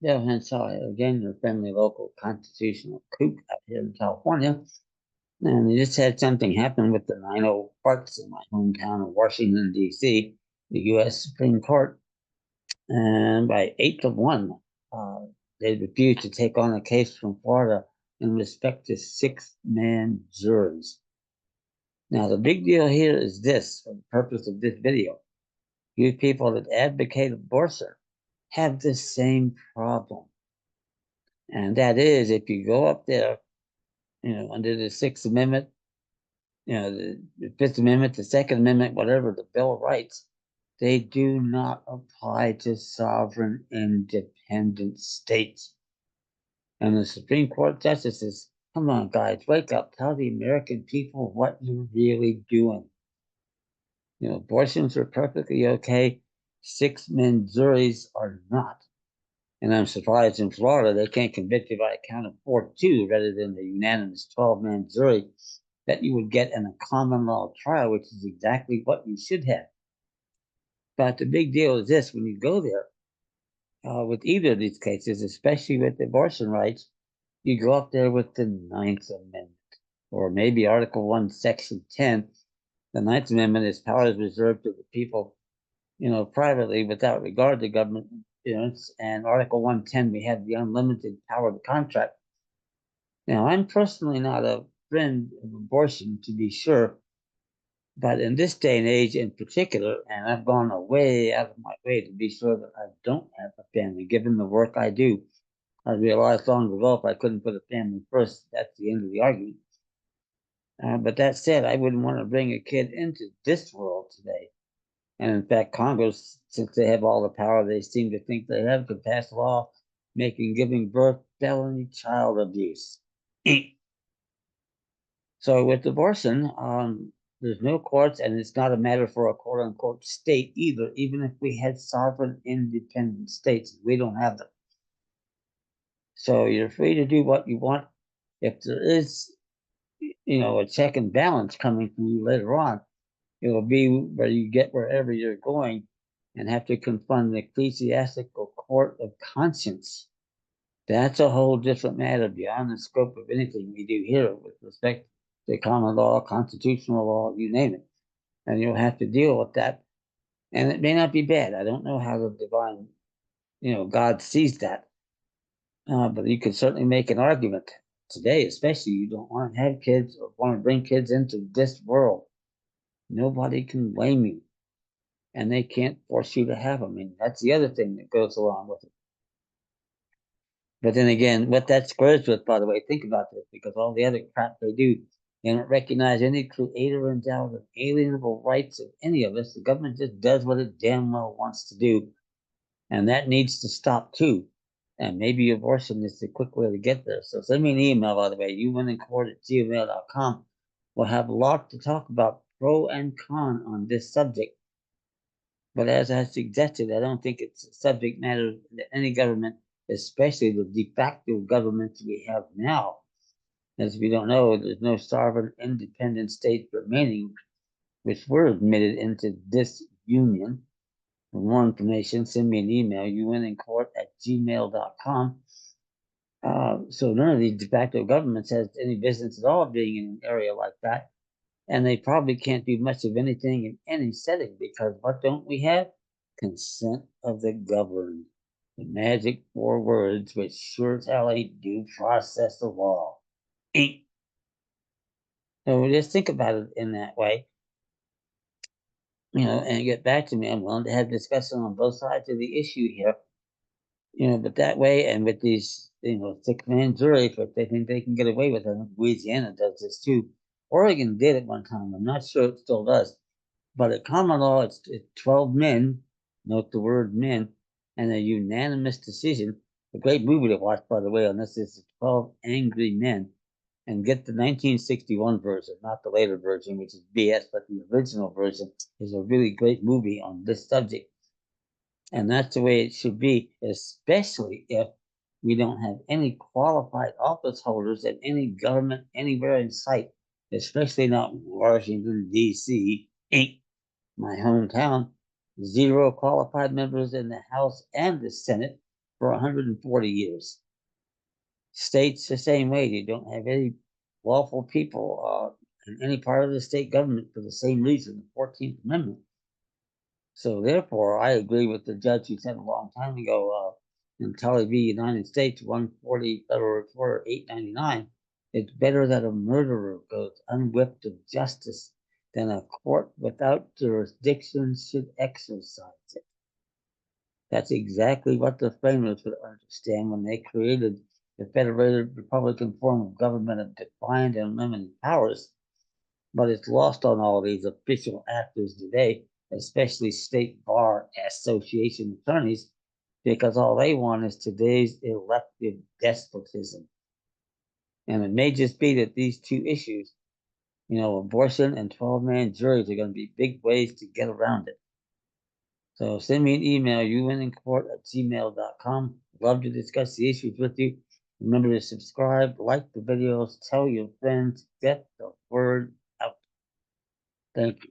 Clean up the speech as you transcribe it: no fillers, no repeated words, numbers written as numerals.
Yeah, hence how again your friendly local constitutional kook out here in California. And they just had something happen with the 9 Parks in my hometown of Washington, D.C., the U.S. Supreme Court. And by 8 to 1, uh, they refused to take on a case from Florida in respect to 6-man juries. Now, the big deal here is this, for the purpose of this video. You people that advocate abortion have the same problem. And that is, if you go up there, under the Sixth Amendment, the Fifth Amendment, the Second Amendment, whatever, the Bill of Rights, they do not apply to sovereign independent states. And the Supreme Court justices, come on, guys, wake up. Tell the American people what you're really doing. Abortions are perfectly okay. 6-man juries are not. And I'm surprised in Florida they can't convict you by a count of 4-2 rather than the unanimous 12-man jury that you would get in a common law trial, which is exactly what you should have. But the big deal is this: when you go there, with either of these cases, especially with abortion rights, you go up there with the Ninth Amendment, or maybe Article 1, Section 10. The Ninth Amendment is powers reserved to the people, privately without regard to government interference. And Article 110, we have the unlimited power to contract. Now, I'm personally not a friend of abortion, to be sure, but in this day and age in particular, and I've gone way out of my way to be sure that I don't have a family, given the work I do. I realized long ago if I couldn't put a family first, that's the end of the argument. But that said, I wouldn't want to bring a kid into this world today. And in fact, Congress, since they have all the power they seem to think they have, could pass a law making giving birth felony child abuse. So with abortion, there's no courts, and it's not a matter for a quote unquote state either, even if we had sovereign independent states. We don't have them. So you're free to do what you want. If there is, a check and balance coming from you later on, it will be where you get wherever you're going and have to confront the ecclesiastical court of conscience. That's a whole different matter beyond the scope of anything we do here with respect to common law, constitutional law, you name it. And you'll have to deal with that. And it may not be bad. I don't know how the divine, God sees that. But you could certainly make an argument today, especially you don't want to have kids or want to bring kids into this world. Nobody can blame you. And they can't force you to have them. And that's the other thing that goes along with it. But then again, what that squares with, by the way, think about this, because all the other crap they do, they don't recognize any creator endowed with alienable rights of any of us. The government just does what it damn well wants to do. And that needs to stop too. And maybe abortion is the quick way to get there. So send me an email, by the way, uwinnincourt@gmail.com. We'll have a lot to talk about, pro and con, on this subject. But as I suggested, I don't think it's a subject matter that any government, especially the de facto governments we have now. As we don't know, there's no sovereign independent states remaining, which were admitted into this union. For more information, send me an email, uwinnincourt@gmail.com. So none of these de facto governments has any business at all being in an area like that. And they probably can't do much of anything in any setting, because what don't we have? Consent of the governed. The magic 4 words, which sure as hell ain't due process of law. Ain't. So just think about it in that way, and get back to me. I'm willing to have discussion on both sides of the issue here, but that way, and with these, 6-man juries, if they think they can get away with it. Louisiana does this too. Oregon did it one time. I'm not sure it still does. But at common law, it's 12 men, note the word men, and a unanimous decision. A great movie to watch, by the way, on this is 12 Angry Men. And get the 1961 version, not the later version, which is BS, but the original version is a really great movie on this subject. And that's the way it should be, especially if we don't have any qualified office holders at any government anywhere in sight, especially not Washington, D.C., my hometown. 0 qualified members in the House and the Senate. for 140 years. States the same way. They don't have any lawful people in any part of the state government for the same reason, the 14th Amendment. So therefore, I agree with the judge who said a long time ago in Tully v. United States, 140 Federal Reporter 899, it's better that a murderer goes unwhipped of justice than a court without jurisdiction should exercise it. That's exactly what the framers would understand when they created the federated Republican form of government of defined and limited powers. But it's lost on all these official actors today, especially state bar association attorneys, because all they want is today's elective despotism. And it may just be that these two issues, abortion and 12-man juries, are going to be big ways to get around it. So send me an email, uwinnincourt@gmail.com. Love to discuss the issues with you. Remember to subscribe, like the videos, tell your friends, get the word out. Thank you.